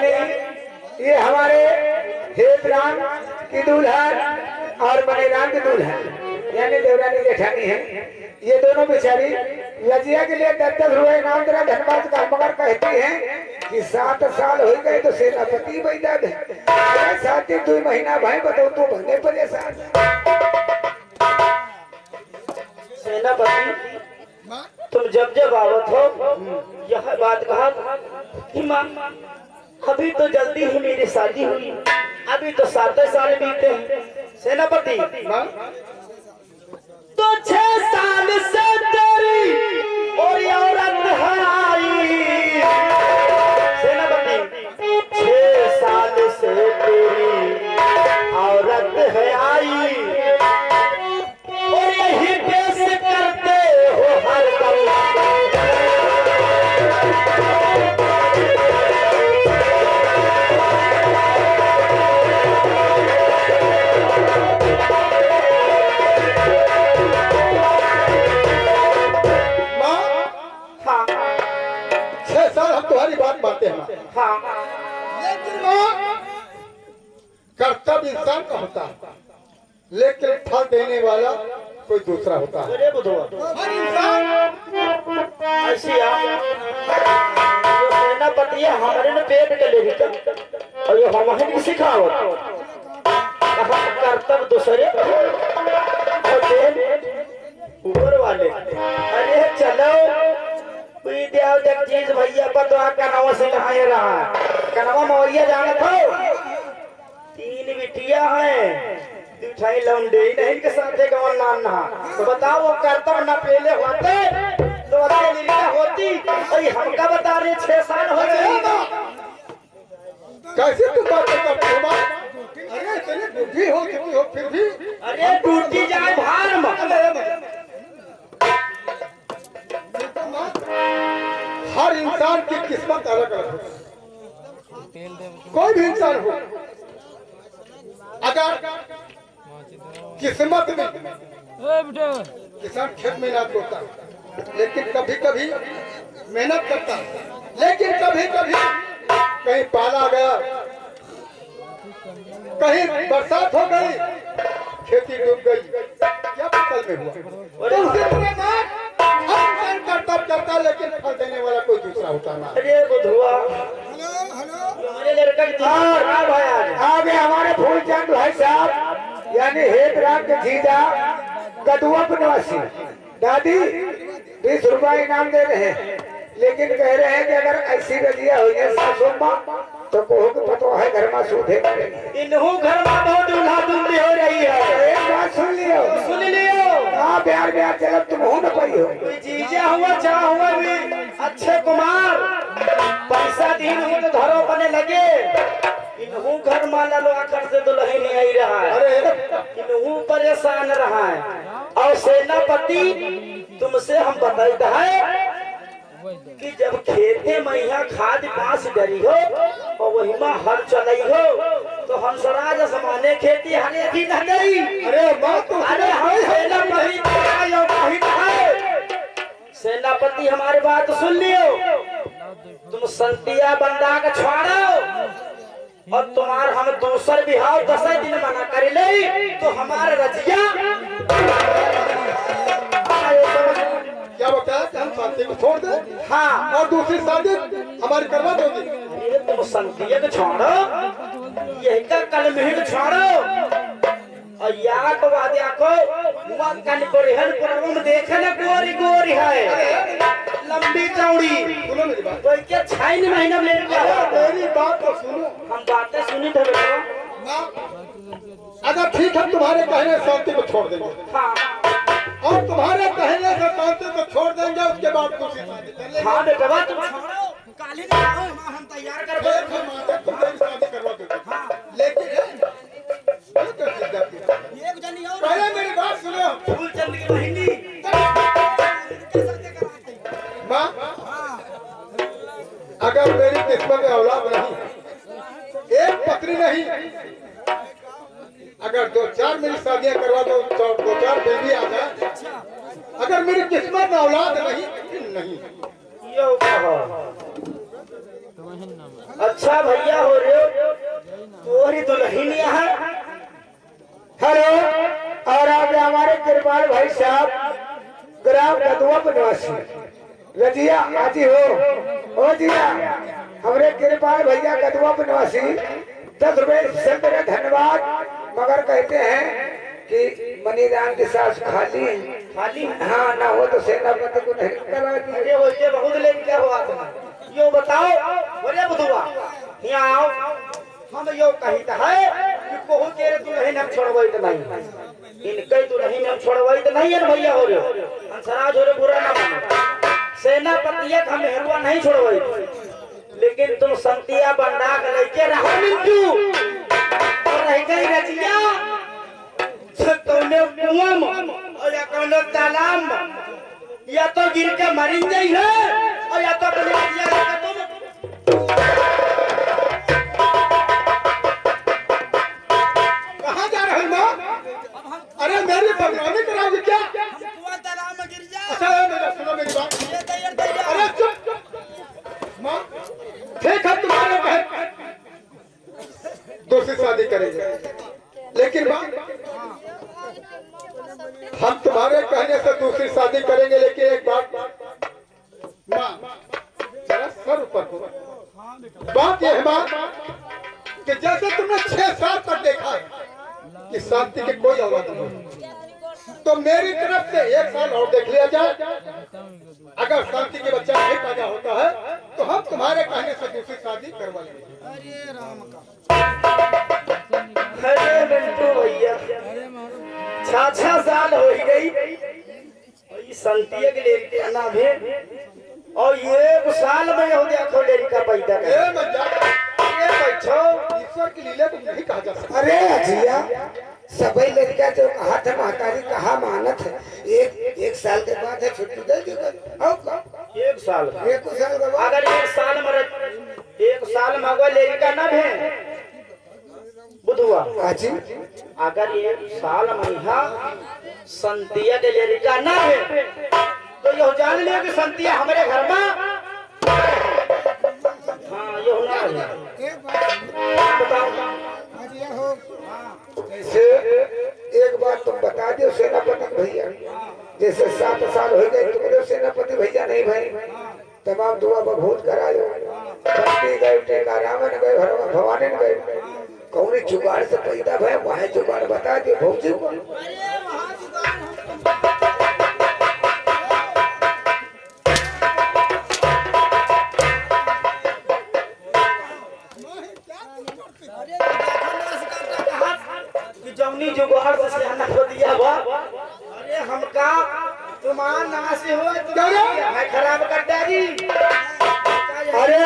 यानी ये हमारे हेतराम की दुल्हन और मनीराम की दुल्हन यानी देवरानी जेठानी है। ये दोनों बेचारी लजिया के लिए 10-10 रुपए इनाम तेरा धन्यवाद का मगर कहती हैं कि 7 साल हो गए तो सेनापति बैठा दे 7 दिन 2 महीना भाई बताओ तो बने परेशान। सेनापति तुम जब जब आवत हो यह बात कहा कि माँ अभी तो जल्दी ही मेरी शादी हुई, अभी तो 7 साल बीते हैं। सेनापति तो 6 साल से तेरी और औरत है आई। सेनापति 6 साल से तेरी औरत है आई और यही पेश करते हो हर दम। बातें हैं हाँ लेकिन कर्तव्य इंसान का होता है लेकिन फल देने वाला कोई दूसरा होता है। अरे बुधवा हर इंसान ऐसी सेनापति हमारे ने पेट के ले और ये हमारे की सिखाओ कर्तव्य दूसरे ऊपर वाले। अरे चलो विद्या जगदीश भैया पर तो कनवा से नहाए रहा है। कनवा मौरिया जाना था 3 बिटिया है दिखाई लौंडे नहीं के साथ गवन नाम नहा तो बताओ वो कर्तव्य न पहले होते तो अच्छे लीला होती। अरे हमका बता रहे 6 साल हो गए कैसे तू बात करते हो? अरे तेरे बुद्धि हो चुकी हो फिर भी अरे टूटी जाए भार हर इंसान की किस्मत अलग अलग है। कोई भी इंसान हो अगर किस्मत में किसान खेत मेहनत होता है लेकिन कभी कभी मेहनत करता है लेकिन कभी कभी कहीं पाला गया कहीं बरसात हो गई खेती डूब गई क्या फसल में हुआ तो उसी तरह कर्तव्य करता लेकिन फल देने वाला कोई दूसरा होता ना। अरे बुधवा हमारे लड़का की आ गए हमारे फूलचंद भाई साहब यानी हेतराम के जीजा गदुआ निवासी दादी 20 रुपया इनाम दे रहे हैं लेकिन कह रहे हैं कि अगर ऐसी रजिया हो जाए सासों माँ तो कोहो के पतो है घर में सूधे इन्हों घर में बहुत दूल्हा दुल्हन हो रही है। एक बात सुन लियो हाँ प्यार प्यार चलो तुम हो न पाई हो जीजा हुआ चाह हुआ भी अच्छे कुमार पैसा दिन हो तो धरो बने लगे इन्हों घर माला लो आकर से तो लही नहीं आई रहा है इन्हों परेशान रहा है। और सेनापति तुमसे हम बताते हैं कि जब खेते में यहाँ खाद पास डरी हो और वही में हल चलाई हो तो हंसराज समाने खेती हरे भी न गई। अरे हम सेनापति हमारी बात सुन लियो तुम संतिया बंदा का छोड़ो और तुम्हार हम दूसर बिहाव 10 दिन मना कर ले तो हमारे रजिया क्या बताया कि हम शादी को छोड़ दे हाँ और दूसरी शादी हमारी करवा दोगी। ये तुम संतिया को छोड़ो यही का कल में छोड़ो और या को वादिया को मुआ कन को रहन पुरम देखे ना गोरी गोरी है लंबी चौड़ी सुनो मेरी बात तो क्या 6 महीना मेरे को मेरी बात तो सुनो हम बातें सुनी थे बेटा अगर ठीक है तुम्हारे कहने से शांति को छोड़ देंगे हाँ और तुम्हारे कहने से शांति को छोड़ देंगे उसके बाद दूसरी शादी कर लेंगे। हाँ बेटा बात तुम छोड़ो काली ना आओ हम तैयार कर दो तुम्हारी शादी करवा दोगे लेकिन पहले मेरी बात सुनो फूलचंद की बहिनी माँ अगर मेरी किस्मत में औलाद नहीं एक पत्नी नहीं अगर 2-4 मेरी शादियां करवा दो 2-4 बेबी आ जाए अगर मेरी किस्मत में औलाद नहीं नहीं यो कहो अच्छा भैया हो रहे हो, तोहरी दुल्हनिया है। हेलो, और आप हमारे कृपाल भाई साहब ग्राम कदुआ निवासी रजिया आजी हो। ओ जिया, हमारे कृपाल भैया कदुआ निवासी 10 रुपए से मेरा धन्यवाद, मगर कहते हैं कि मनीराम की सास खाली है। खाली हाँ, ना हो तो सेनापति को नहीं करा दी। अरे वो ये बहुत लेके क्या हुआ तुम्हें, यो बताओ। बोले बुधुआ यहाँ आओ, हम यो कही है कि कोहू के दुल्हन हम छोड़वाई तो नहीं, इनके दुल्हन हम छोड़वाई तो नहीं है भैया हो रहे अंसराज हो रहे, बुरा ना मानो। सेनापति हम हेरुआ नहीं छोड़वाई, लेकिन तुम संतिया बंदा के लेके रहो मिंटू और रह गई रजिया कौने कुआं में और या कौने तालाब में, या तो गिर के मरी गई है और या तो कहाँ जा रही माँ? अरे मेरी बदनामी कराओगे क्या? तालाब में गिर जा। अच्छा सुनो मेरी बात। अरे चुप माँ, ठीक है तुम्हारे बहन दूसरी शादी करेंगे, लेकिन माँ हम तुम्हारे कहने से दूसरी शादी करेंगे, लेकिन एक बात माँ, जरा सर ऊपर करो। बात यह है माँ कि जैसे तुमने 6 साल तक देखा है कि शांति की कोई औलाद नहीं, तो मेरी तरफ से 1 साल और देख लिया जाए। अगर शांति के बच्चा नहीं पैदा होता है तो हम तुम्हारे कहने से दूसरी शादी करवा लेंगे। अरे मिंटू भैया 6 साल हो ही गई संतिया के लिए आना भी, और ये 1 साल में हो देखो लड़का पैदा ईश्वर की लीला को नहीं कहा जा सकता। अरे अजिया, सभी लड़का जो कहा था महतारी कहा मानत है। एक साल के बाद है छुट्टी दे दी। 1 साल 1 साल के बाद अगर 1 साल में अगर लड़का न भे बुधुआ, आजी अगर 1 साल में संतिया के लड़का न भे तो यह जान लियो कि संतिया हमारे घर में। हाँ ये होना है। बताओ जैसे एक बात तुम बता दियो सेनापति भैया, जैसे 7 साल हो गए तुम्हारे सेनापति भैया नहीं भाई, तमाम दुआ बहुत करायो, बंदी गए टेका रावण गए भवानी गए, कौन जुगाड़ से पैदा भय वहाँ जुगाड़ बता दियो भौजी को। जौनी जुगाड़ से सियाना हो दिया बा। अरे हमका तुम्हारा नाश हो है खराब कर डाली। अरे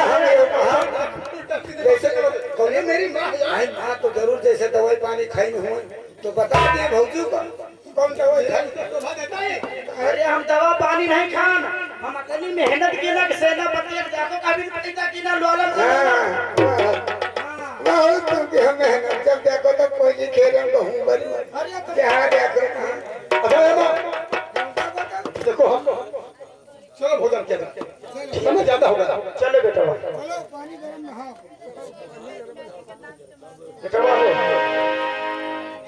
जैसे कौन मेरी माँ माँ तो जरूर जैसे दवाई पानी खाई हुई तो बता दिए भौजी को कौन दवाई खाई। अरे हम दवा पानी नहीं खान, हम इतनी मेहनत की ना सेनापति जाको कभी पता की ना लोलम हम मेहनत जब देखो तो कोई नहीं खेल हूँ बनी यहाँ देखो। देखो हम चलो भोजन किया समय ज्यादा होगा। चलो बेटा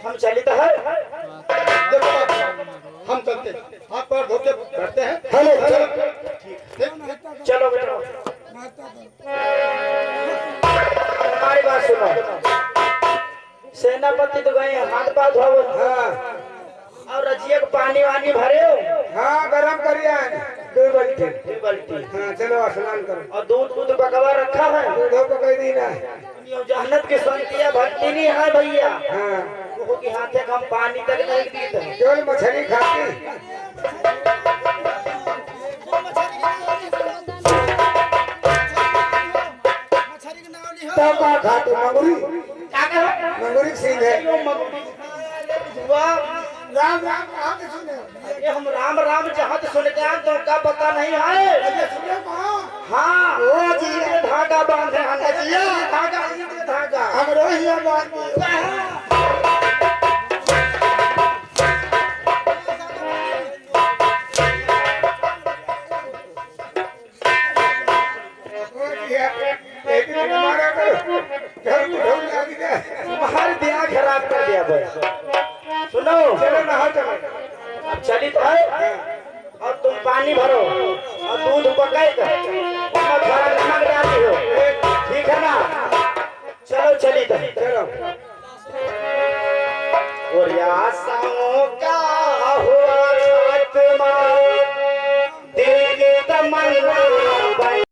हम चली तो है। देखो हम चलते हाथ पैर धोते बैठते हैं। चलो बेटा हमारी बात सुनो। सेनापति तो गए हाथ पाथ धो। हाँ और रजिया को पानी वानी भरे हो। हाँ गरम करिए 2 बाल्टी। 2 बाल्टी। हाँ चलो स्नान करो। और दूध पकवा रखा है। दूधों को कह दी ना जहन्नत की संतिया भक्ति नहीं है भैया। हाँ वो की हाथे हम पानी तक नहीं पीते हैं। केवल मछली खाती। तब का खाते मंगुरी मंगुरी सिंह है। राम राम कहाँ से सुने? ये हम राम राम जहाँ से सुनते हैं तो का पता नहीं है। हाँ वो जी धागा बांधे धागा हम रोहिया बांध हमारा खराब कर दिया बस। सुनो चलो नहा चलो। अब चलित है और तुम पानी भरो और दूध पकाए कर उसमें थोड़ा नमक डाली हो, ठीक है ना? चलो चलित है। चलो और यासाओं का